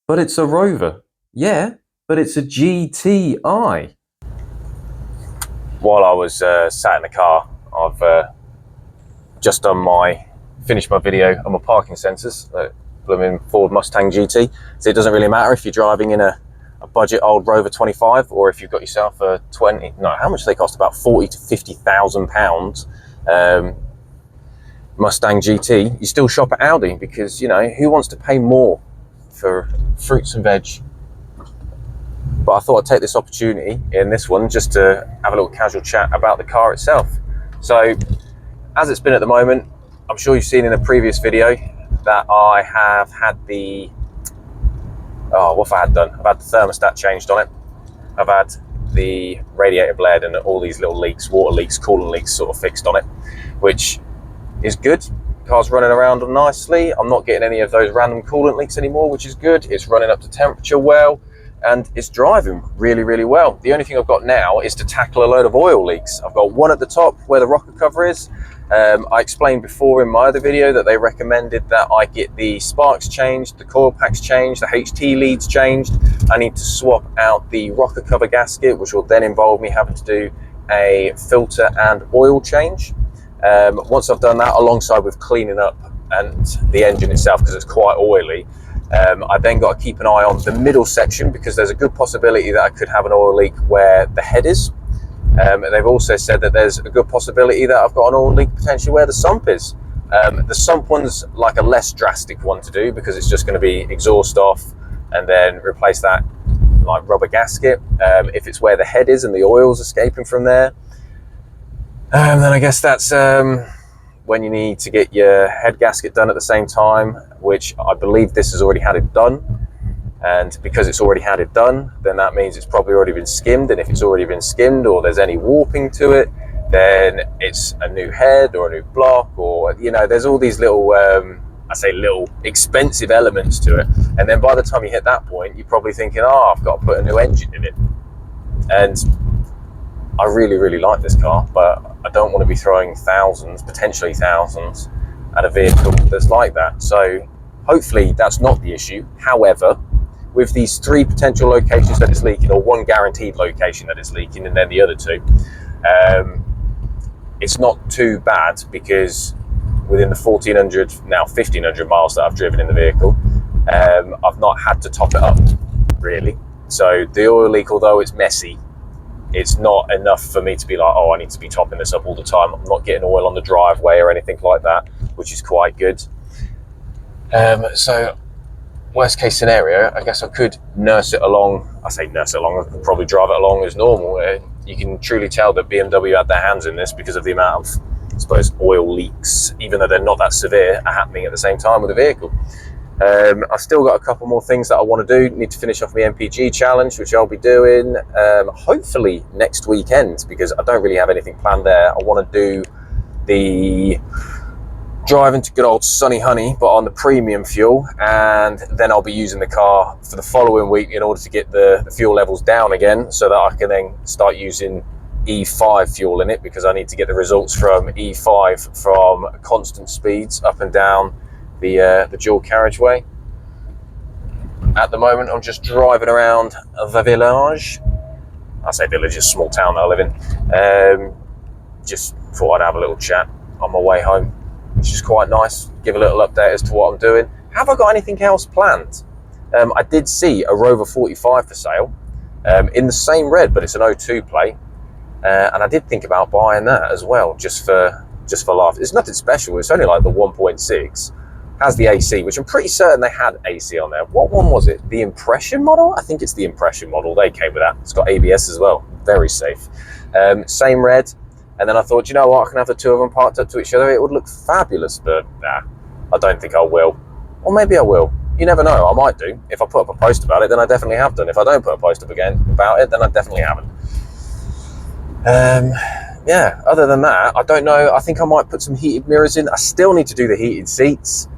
But it's a Rover. Yeah, but it's a GTI. While I was sat in the car, I've just finished my video on my parking sensors. Blooming Ford Mustang GT. So it doesn't really matter if you're driving in a budget old Rover 25 or if you've got yourself a 20. No, how much do they cost? About 40 to 50,000 pounds. Mustang GT. You still shop at Audi because, you know, who wants to pay more for fruits and veg? But I thought I'd take this opportunity in this one just to have a little casual chat about the car itself. So, as it's been at the moment, I'm sure you've seen in a previous video that I have had the, what have I had done? I've had the thermostat changed on it. I've had the radiator blade and all these little leaks, water leaks, coolant leaks sort of fixed on it, which is good. The car's running around nicely. I'm not getting any of those random coolant leaks anymore, which is good. It's running up to temperature well, and it's driving really, really well. The only thing I've got now is to tackle a load of oil leaks. I've got one at the top where the rocker cover is. I explained before in my other video that they recommended that I get the sparks changed, the coil packs changed, the HT leads changed. I need to swap out the rocker cover gasket, which will then involve me having to do a filter and oil change. Once I've done that, alongside with cleaning up and the engine itself, because it's quite oily, I then got to keep an eye on the middle section, because there's a good possibility that I could have an oil leak where the head is. They've also said that there's a good possibility that I've got an oil leak potentially where the sump is. The sump one's like a less drastic one to do, because it's just going to be exhaust off and then replace that like rubber gasket. If it's where the head is and the oil's escaping from there, then I guess that's when you need to get your head gasket done at the same time, which I believe this has already had it done. And because it's already had it done, then that means it's probably already been skimmed. And if it's already been skimmed, or there's any warping to it, then it's a new head or a new block, or, you know, there's all these little, I say little expensive elements to it. And then by the time you hit that point, you're probably thinking, oh, I've got to put a new engine in it. And I really, really like this car, but I don't want to be throwing thousands, potentially thousands, at a vehicle that's like that. So hopefully that's not the issue. However, with these 3 potential locations that it's leaking, or 1 guaranteed location that it's leaking, and then the other 2, it's not too bad, because within the 1,400, now 1,500 miles that I've driven in the vehicle, I've not had to top it up, really. So the oil leak, although it's messy, it's not enough for me to be like, oh, I need to be topping this up all the time. I'm not getting oil on the driveway or anything like that, which is quite good. So worst case scenario, I guess I could nurse it along. I say nurse it along, I could probably drive it along as normal. You can truly tell that BMW had their hands in this, because of the amount of, I suppose, oil leaks, even though they're not that severe, are happening at the same time with the vehicle. I've still got a couple more things that I want to do. Need to finish off my MPG challenge, which I'll be doing hopefully next weekend, because I don't really have anything planned there. I want to do the driving to good old sunny honey, but on the premium fuel, and then I'll be using the car for the following week in order to get the fuel levels down again, so that I can then start using E5 fuel in it, because I need to get the results from E5 from constant speeds up and down the dual carriageway. At the moment, I'm just driving around the village. I say village, it's a small town that I live in. Just thought I'd have a little chat on my way home, which is quite nice. Give a little update as to what I'm doing. Have I got anything else planned? I did see a Rover 45 for sale in the same red, but it's an 02 plate, and I did think about buying that as well, just for life. It's nothing special. It's only like the 1.6. Has the AC, which I'm pretty certain they had AC on there. What one was it? The Impression model? I think it's the Impression model. They came with that. It's got ABS as well. Very safe. Same red. And then I thought, you know what? I can have the 2 of them parked up to each other. It would look fabulous, but nah, I don't think I will. Or maybe I will. You never know. I might do. If I put up a post about it, then I definitely have done. If I don't put a post up again about it, then I definitely haven't. Yeah, other than that, I don't know. I think I might put some heated mirrors in. I still need to do the heated seats.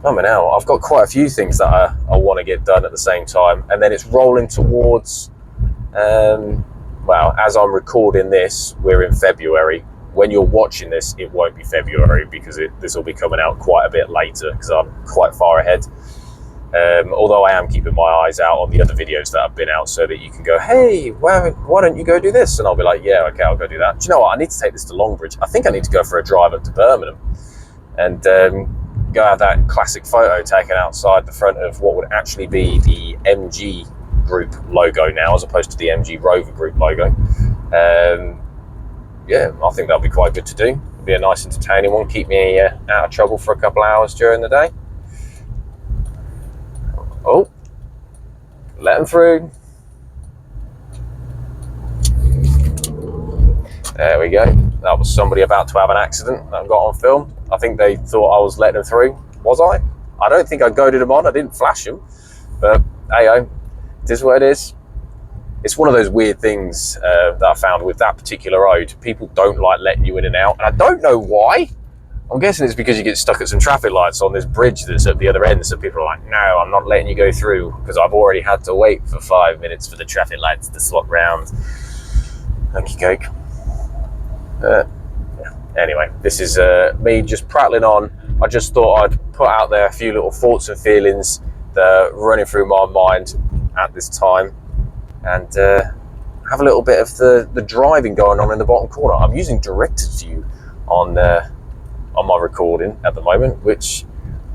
I mean, now I've got quite a few things that I want to get done at the same time, and then it's rolling towards, well, as I'm recording this, we're in February. When you're watching this, it won't be February, because this will be coming out quite a bit later, because I'm quite far ahead. Although I am keeping my eyes out on the other videos that have been out so that you can go, hey, why don't you go do this? And I'll be like, yeah, okay, I'll go do that. Do you know what? I need to take this to Longbridge. I think I need to go for a drive up to Birmingham and go have that classic photo taken outside the front of what would actually be the MG Group logo now, as opposed to the MG Rover Group logo. Yeah, I think that'll be quite good to do. It'll be a nice entertaining one, keep me out of trouble for a couple of hours during the day. Oh, let them through. There we go. That was somebody about to have an accident that got on film. I think they thought I was letting them through. Was I? I don't think I goaded them on. I didn't flash them. But hey, it is what it is. It's one of those weird things that I found with that particular road. People don't like letting you in and out. And I don't know why. I'm guessing it's because you get stuck at some traffic lights on this bridge that's at the other end. So people are like, no, I'm not letting you go through because I've already had to wait for 5 minutes for the traffic lights to swap round. Okie doke. Anyway, this is me just prattling on. I just thought I'd put out there a few little thoughts and feelings that are running through my mind at this time, and have a little bit of the driving going on in the bottom corner. I'm using directed view on my recording at the moment, which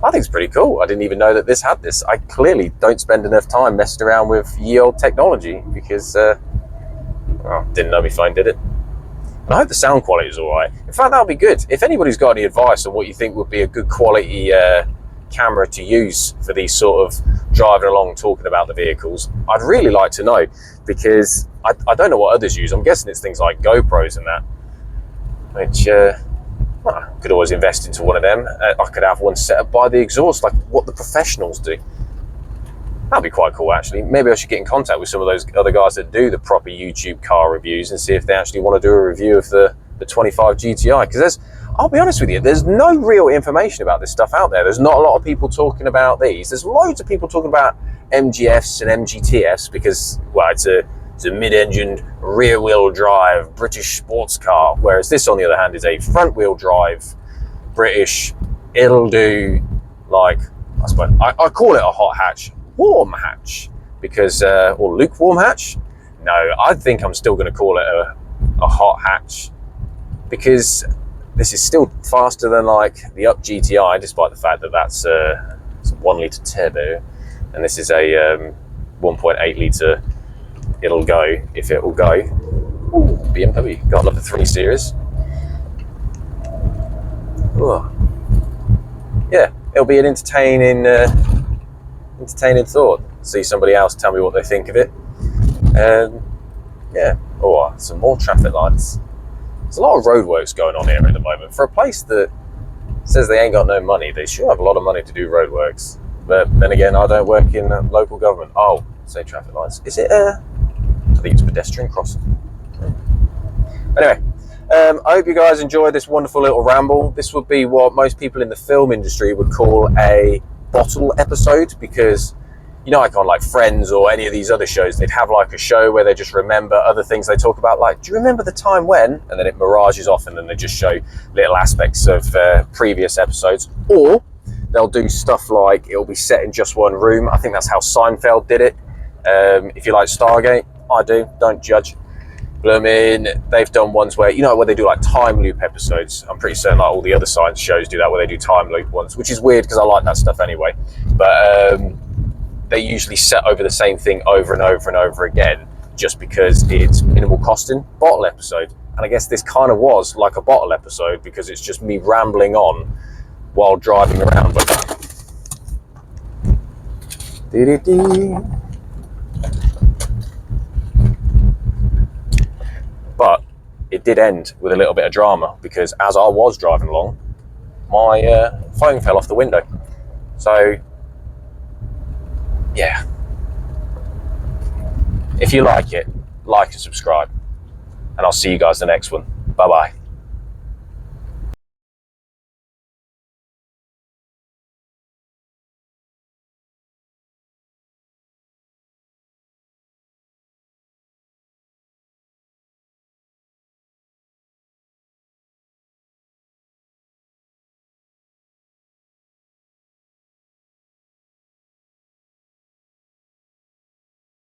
I think is pretty cool. I didn't even know that this had this. I clearly don't spend enough time messing around with ye old technology because didn't know my phone did it. And I hope the sound quality is all right. In fact, that'll be good. If anybody's got any advice on what you think would be a good quality camera to use for these sort of driving along, talking about the vehicles, I'd really like to know, because I don't know what others use. I'm guessing it's things like GoPros and that, which I could always invest into one of them. I could have one set up by the exhaust, like what the professionals do. That'd be quite cool, actually. Maybe I should get in contact with some of those other guys that do the proper YouTube car reviews and see if they actually want to do a review of the 25 GTI. Because I'll be honest with you, there's no real information about this stuff out there. There's not a lot of people talking about these. There's loads of people talking about MGFs and MGTFs because, well, it's a mid-engined, rear-wheel drive British sports car, whereas this, on the other hand, is a front-wheel drive British. It'll do, like, I suppose I call it a hot hatch. Warm hatch, because or lukewarm hatch. No, I think I'm still going to call it a hot hatch, because this is still faster than like the Up GTI, despite the fact that that's it's a 1 litre turbo, and this is a 1.8 litre. It'll go if it will go. Ooh, BMW, gotta love the 3 Series. Ooh. Yeah, it'll be an entertaining thought. See somebody else tell me what they think of it. Yeah. Oh, some more traffic lights. There's a lot of roadworks going on here at the moment. For a place that says they ain't got no money, they should have a lot of money to do roadworks. But then again, I don't work in local government. Oh, say traffic lights. Is it I think it's pedestrian crossing. Anyway, I hope you guys enjoyed this wonderful little ramble. This would be what most people in the film industry would call a bottle episode, because you know, like on like Friends or any of these other shows, they'd have like a show where they just remember other things they talk about, like, do you remember the time when, and then it mirages off and then they just show little aspects of previous episodes. Or they'll do stuff like it'll be set in just one room. I think that's how Seinfeld did it. If you like Stargate, I do, don't judge. But I mean, they've done ones where, you know, where they do like time loop episodes. I'm pretty certain like all the other science shows do that, where they do time loop ones, which is weird because I like that stuff anyway. But they usually set over the same thing over and over and over again, just because it's minimal costing. Bottle episode. And I guess this kind of was like a bottle episode, because it's just me rambling on while driving around. But it did end with a little bit of drama, because as I was driving along, my phone fell off the window. So, yeah. If you like it, like and subscribe. And I'll see you guys in the next one. Bye-bye.